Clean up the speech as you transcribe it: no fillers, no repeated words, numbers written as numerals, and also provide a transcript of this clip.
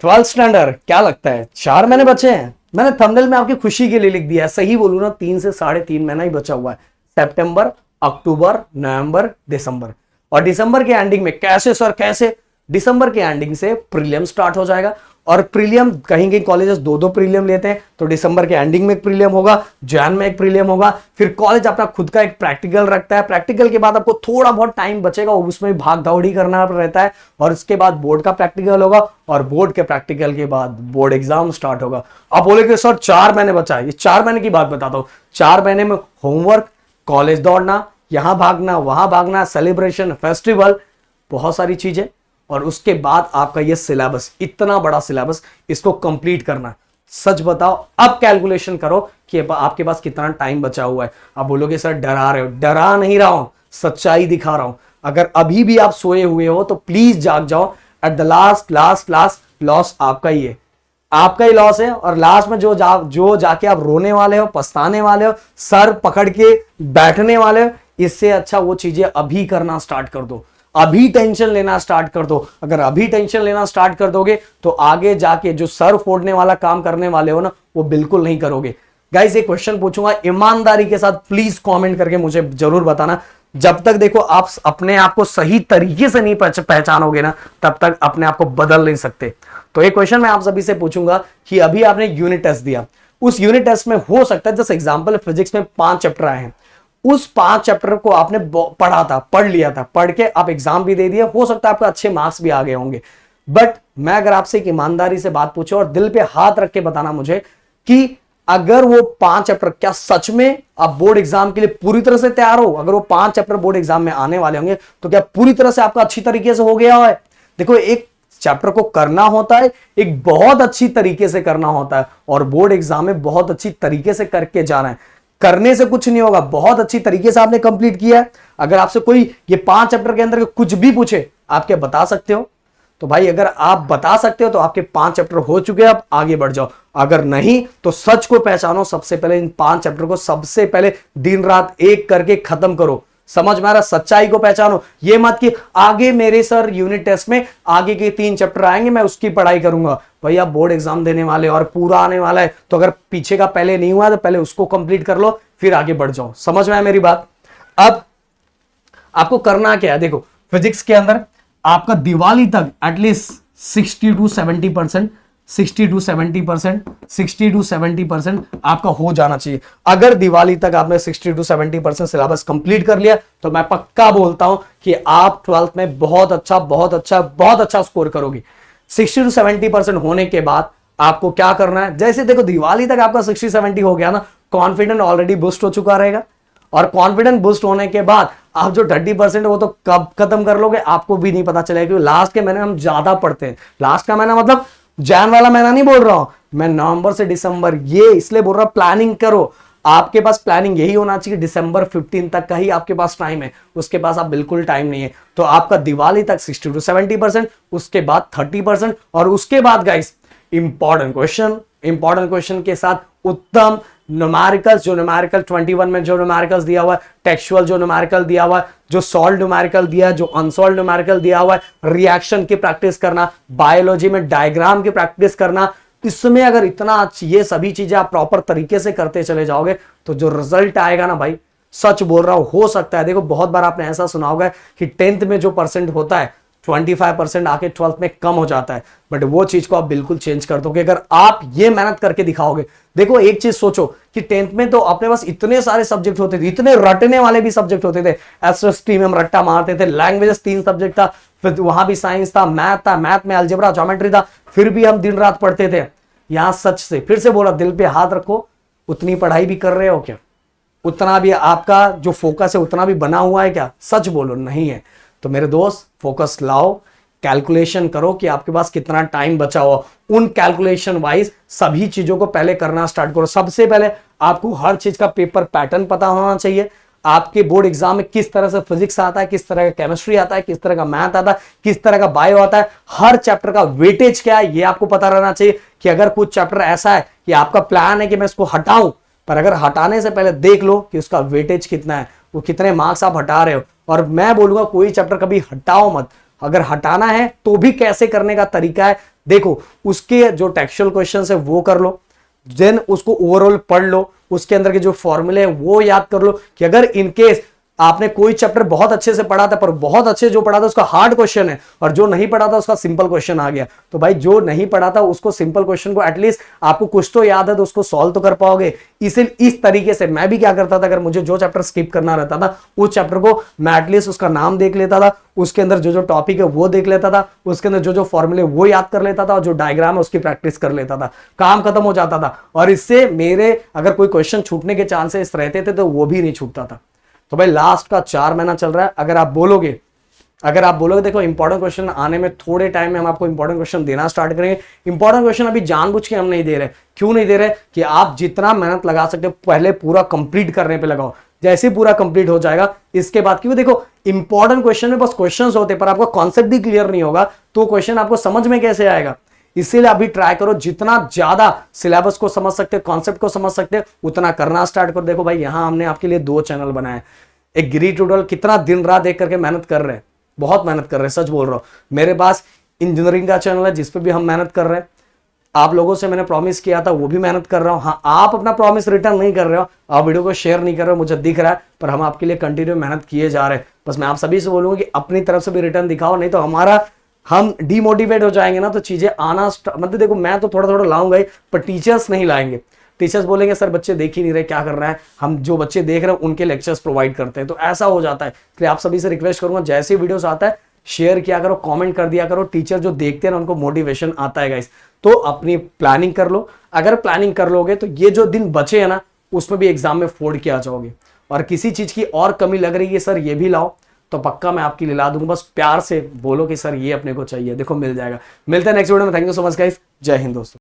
Twelfth standard, क्या लगता है 4 महीने बचे हैं? मैंने थंबनेल में आपकी खुशी के लिए लिख दिया है, सही बोलूं ना 3 से 3.5 महीना ही बचा हुआ है। सितंबर, अक्टूबर, नवंबर, दिसंबर। और दिसंबर के एंडिंग में कैसे सर कैसे? दिसंबर के एंडिंग से प्रीलियम स्टार्ट हो जाएगा। और प्रीलियम कहीं कहीं कॉलेजेस 2-2 प्रीलियम लेते हैं, तो दिसंबर के एंडिंग में एक प्रीलियम होगा, जैन में एक प्रीलियम होगा। फिर कॉलेज अपना खुद का एक प्रैक्टिकल रखता है, प्रैक्टिकल के बाद आपको थोड़ा बहुत टाइम बचेगा, उसमें भाग दौड़ी करना रहता है। और उसके बाद बोर्ड का प्रैक्टिकल होगा, और बोर्ड के प्रैक्टिकल के बाद बोर्ड एग्जाम स्टार्ट होगा। अब बोले कि सर 4 महीने बचा है, ये 4 महीने की बात बताता हूं। 4 महीने में होमवर्क, कॉलेज दौड़ना, यहां भागना, वहां भागना, सेलिब्रेशन, फेस्टिवल, बहुत सारी चीजें। और उसके बाद आपका ये सिलेबस, इतना बड़ा सिलेबस, इसको कंप्लीट करना। सच बताओ, अब कैलकुलेशन करो कि आपके पास कितना टाइम बचा हुआ है। अब बोलोगे सर डरा रहे हो, डरा नहीं रहा हूं, सच्चाई दिखा रहा हूं। अगर अभी भी आप सोए हुए हो तो प्लीज जाग जाओ। At the last last last loss आपका ही है, आपका ही लॉस है। और लास्ट में जो जाके आप रोने वाले हो, पछताने वाले हो, सर पकड़ के बैठने वाले हो, इससे अच्छा वो चीजें अभी करना स्टार्ट कर दो, अभी टेंशन लेना स्टार्ट कर दो। अगर अभी टेंशन लेना स्टार्ट कर दोगे तो आगे जाके जो सर फोड़ने वाला काम करने वाले हो ना, वो बिल्कुल नहीं करोगे। गाइस एक क्वेश्चन पूछूंगा, ईमानदारी के साथ प्लीज कमेंट करके मुझे जरूर बताना। जब तक देखो आप अपने आप को सही तरीके से नहीं पहचानोगे ना, तब तक अपने आप को बदल नहीं सकते। तो एक क्वेश्चन मैं आप सभी से पूछूंगा कि अभी आपने यूनिट टेस्ट दिया, उस यूनिट टेस्ट में हो सकता है, जैसे एग्जांपल फिजिक्स में 5 चैप्टर आए हैं, उस 5 चैप्टर को आपने पढ़ा था, पढ़ लिया था, पढ़ के आप एग्जाम भी दे दिए, हो सकता है आपको अच्छे मार्क्स भी आ गए होंगे। बट मैं अगर आपसे एक ईमानदारी से बात पूछूं और दिल पे हाथ रख के बताना मुझे कि अगर वो 5 चैप्टर, क्या सच में आप बोर्ड एग्जाम के लिए पूरी तरह से तैयार हो? अगर वो 5 चैप्टर बोर्ड एग्जाम में आने वाले होंगे तो क्या पूरी तरह से आपका अच्छी तरीके से हो गया है? देखो, एक चैप्टर को करना होता है, एक बहुत अच्छी तरीके से करना होता है, और बोर्ड एग्जाम में बहुत अच्छी तरीके से करके जाना है। करने से कुछ नहीं होगा, बहुत अच्छी तरीके से आपने कंप्लीट किया है। अगर आपसे कोई ये 5 चैप्टर के अंदर कुछ भी पूछे, आप क्या बता सकते हो? तो भाई अगर आप बता सकते हो तो आपके 5 चैप्टर हो चुके हैं, आप आगे बढ़ जाओ। अगर नहीं तो सच को पहचानो, सबसे पहले इन 5 चैप्टर को सबसे पहले दिन रात एक करके खत्म करो। समझ में आ रहा? सच्चाई को पहचानो। ये मत कि आगे मेरे सर यूनिट टेस्ट में आगे के 3 चैप्टर आएंगे, मैं उसकी पढ़ाई करूंगा। भैया बोर्ड एग्जाम देने वाले और पूरा आने वाला है, तो अगर पीछे का पहले नहीं हुआ तो पहले उसको कंप्लीट कर लो, फिर आगे बढ़ जाओ। समझ में आया मेरी बात? अब आपको करना क्या है, देखो फिजिक्स के अंदर आपका दिवाली तक एटलीस्ट 60 to 70% 60 to 70% आपका हो जाना चाहिए। अगर दिवाली तक आपने 60 to 70% सिलेबस कंप्लीट कर लिया तो मैं पक्का बोलता हूं कि आप 12th में बहुत अच्छा स्कोर करोगे। 60 to 70% होने के बाद आपको क्या करना है, जैसे देखो दिवाली तक आपका 60-70 हो गया ना, कॉन्फिडेंस ऑलरेडी बूस्ट हो चुका रहेगा। और कॉन्फिडेंस बूस्ट होने के बाद आप जो 30% वो तो कब खत्म कर लोगे आपको भी नहीं पता चलेगा, क्योंकि लास्ट के महीने हम ज्यादा पढ़ते हैं। लास्ट का महीना मतलब जैन वाला महीना नहीं बोल रहा हूं मैं, नवंबर से दिसंबर, ये इसलिए बोल रहा हूं प्लानिंग करो। आपके पास प्लानिंग यही होना चाहिए, दिसंबर 15 तक का ही आपके पास टाइम है, उसके पास आप बिल्कुल टाइम नहीं है। तो आपका दिवाली तक 60 to 70%, उसके बाद 30%, और उसके बाद गाइस इंपॉर्टेंट क्वेश्चन के साथ उत्तम न्यूमेरिकल्स, जो न्यूमेरिकल 21 में जो न्यूमेरिकल्स दिया हुआ है, टेक्सचुअल जो न्यूमेरिकल दिया हुआ है, जो सॉल्व न्यूमेरिकल दिया है, जो अनसॉल्व न्यूमेरिकल दिया हुआ है, रिएक्शन की प्रैक्टिस करना, बायोलॉजी में डायग्राम की प्रैक्टिस करना। इसमें अगर इतना ये सभी चीजें आप प्रॉपर तरीके से करते चले जाओगे तो जो रिजल्ट आएगा ना भाई, सच बोल रहा हूं, हो सकता है, देखो बहुत बार आपने ऐसा सुना होगा कि 10th में जो परसेंट होता है 25% आके 12th में कम हो जाता है, बट वो चीज को आप बिल्कुल चेंज कर दोगे अगर आप ये मेहनत करके दिखाओगे। देखो एक चीज सोचो कि 10th में तो अपने पास इतने सारे सब्जेक्ट होते थे, इतने रटने वाले भी सब्जेक्ट होते थे, एसएसटी में हम रट्टा मारते थे, लैंग्वेजेस 3 सब्जेक्ट था, फिर वहां भी साइंस था, मैथ में अलजेब्रा ज्योमेट्री था, फिर भी हम दिन रात पढ़ते थे। यहां सच से फिर से बोला, दिल पे हाथ रखो, उतनी पढ़ाई भी कर रहे हो क्या? उतना भी आपका जो फोकस है उतना भी बना हुआ है क्या? सच बोलो, नहीं है। तो मेरे दोस्त फोकस लाओ, कैलकुलेशन करो कि आपके पास कितना टाइम बचा हुआ, उन कैलकुलेशन वाइज सभी चीजों को पहले करना स्टार्ट करो। सबसे पहले आपको हर चीज का पेपर पैटर्न पता होना चाहिए। आपके बोर्ड एग्जाम में किस तरह से फिजिक्स आता है, किस तरह का केमिस्ट्री आता है, किस तरह का मैथ आता है, किस तरह का बायो आता है, हर चैप्टर का वेटेज क्या है ये आपको पता रहना चाहिए। कि अगर कुछ चैप्टर ऐसा है कि आपका प्लान है कि मैं इसको हटाऊं, पर अगर हटाने से पहले देख लो कि उसका वेटेज कितना है, वो कितने मार्क्स आप हटा रहे हो। और मैं बोलूंगा कोई चैप्टर कभी हटाओ मत, अगर हटाना है तो भी कैसे करने का तरीका है देखो उसके जो टेक्सचुअल क्वेश्चन है वो कर लो, देन उसको ओवरऑल पढ़ लो, उसके अंदर के जो फॉर्मूले है वो याद कर लो कि अगर इनकेस आपने कोई चैप्टर बहुत अच्छे से पढ़ा था पर बहुत अच्छे जो पढ़ा था उसका हार्ड क्वेश्चन है और जो नहीं पढ़ा था उसका सिंपल क्वेश्चन आ गया, तो भाई जो नहीं पढ़ा था उसको सिंपल क्वेश्चन को एटलीस्ट आपको कुछ तो याद है तो उसको सॉल्व तो कर पाओगे। इस तरीके से मैं भी क्या करता था, अगर मुझे जो चैप्टर स्किप करना रहता था उस चैप्टर को मैं एटलीस्ट उसका नाम देख लेता था, उसके अंदर जो जो टॉपिक है वो देख लेता था, उसके अंदर जो जो फॉर्मूले वो याद कर लेता था और जो डायग्राम है उसकी प्रैक्टिस कर लेता था, काम खत्म हो जाता था। और इससे मेरे अगर कोई क्वेश्चन छूटने के चांसेस रहते थे तो वो भी नहीं छूटता था। तो भाई लास्ट का 4 महीना चल रहा है, अगर आप बोलोगे देखो इंपॉर्टेंट क्वेश्चन आने में थोड़े टाइम में हम आपको इंपॉर्टेंट क्वेश्चन देना स्टार्ट करेंगे। इंपॉर्टेंट क्वेश्चन अभी जानबूझ के हम नहीं दे रहे। क्यों नहीं दे रहे? कि आप जितना मेहनत लगा सकते हो पहले पूरा कंप्लीट करने पे लगाओ। जैसे पूरा कंप्लीट हो जाएगा इसके बाद, क्यों देखो इंपॉर्टेंट क्वेश्चन में बस क्वेश्चंस होते पर आपका कॉन्सेप्ट भी क्लियर नहीं होगा तो क्वेश्चन आपको समझ में कैसे आएगा। इसीलिए अभी ट्राई करो जितना ज्यादा सिलेबस को समझ सकते, कॉन्सेप्ट को समझ सकते उतना करना स्टार्ट करो। देखो भाई यहां हमने आपके लिए 2 चैनल बनाए, एक गिरी ट्यूटोरियल कितना दिन रात देख करके मेहनत कर रहे हैं, बहुत मेहनत कर रहे हैं, सच बोल रहा हूं। मेरे पास इंजीनियरिंग का चैनल है जिस पे भी हम मेहनत कर रहे हैं। आप लोगों से मैंने प्रॉमिस किया था वो भी मेहनत कर रहा हूं। हाँ आप अपना प्रॉमिस रिटर्न नहीं कर रहे हो, आप वीडियो को शेयर नहीं कर रहे हो, मुझे दिख रहा है, पर हम आपके लिए कंटिन्यू मेहनत किए जा रहे हैं। बस मैं आप सभी से बोलूंगा कि अपनी तरफ से भी रिटर्न दिखाओ, नहीं तो हम डिमोटिवेट हो जाएंगे ना तो चीजें आना मतलब देखो मैं तो थोड़ा थोड़ा लाऊंगा ही पर टीचर्स नहीं लाएंगे। टीचर्स बोलेंगे सर बच्चे देख ही नहीं रहे क्या कर रहा है, हम जो बच्चे देख रहे हैं उनके लेक्चर्स प्रोवाइड करते हैं, तो ऐसा हो जाता है। इसलिए आप सभी से रिक्वेस्ट करूंगा जैसे ही वीडियोस आता है शेयर किया करो, कमेंट कर दिया करो। टीचर जो देखते हैं ना उनको मोटिवेशन आता है गाइस। तो अपनी प्लानिंग कर लो, अगर प्लानिंग कर लोगे तो ये जो दिन बचे हैं ना उसमें भी एग्जाम में फोड़ के आ जाओगे। और किसी चीज की और कमी लग रही है सर ये भी लाओ तो पक्का मैं आपके लिए ला दूंगा, बस प्यार से बोलो कि सर ये अपने को चाहिए, देखो मिल जाएगा। मिलते हैं नेक्स्ट वीडियो में। Thank you so much guys, जय हिंद दोस्तों।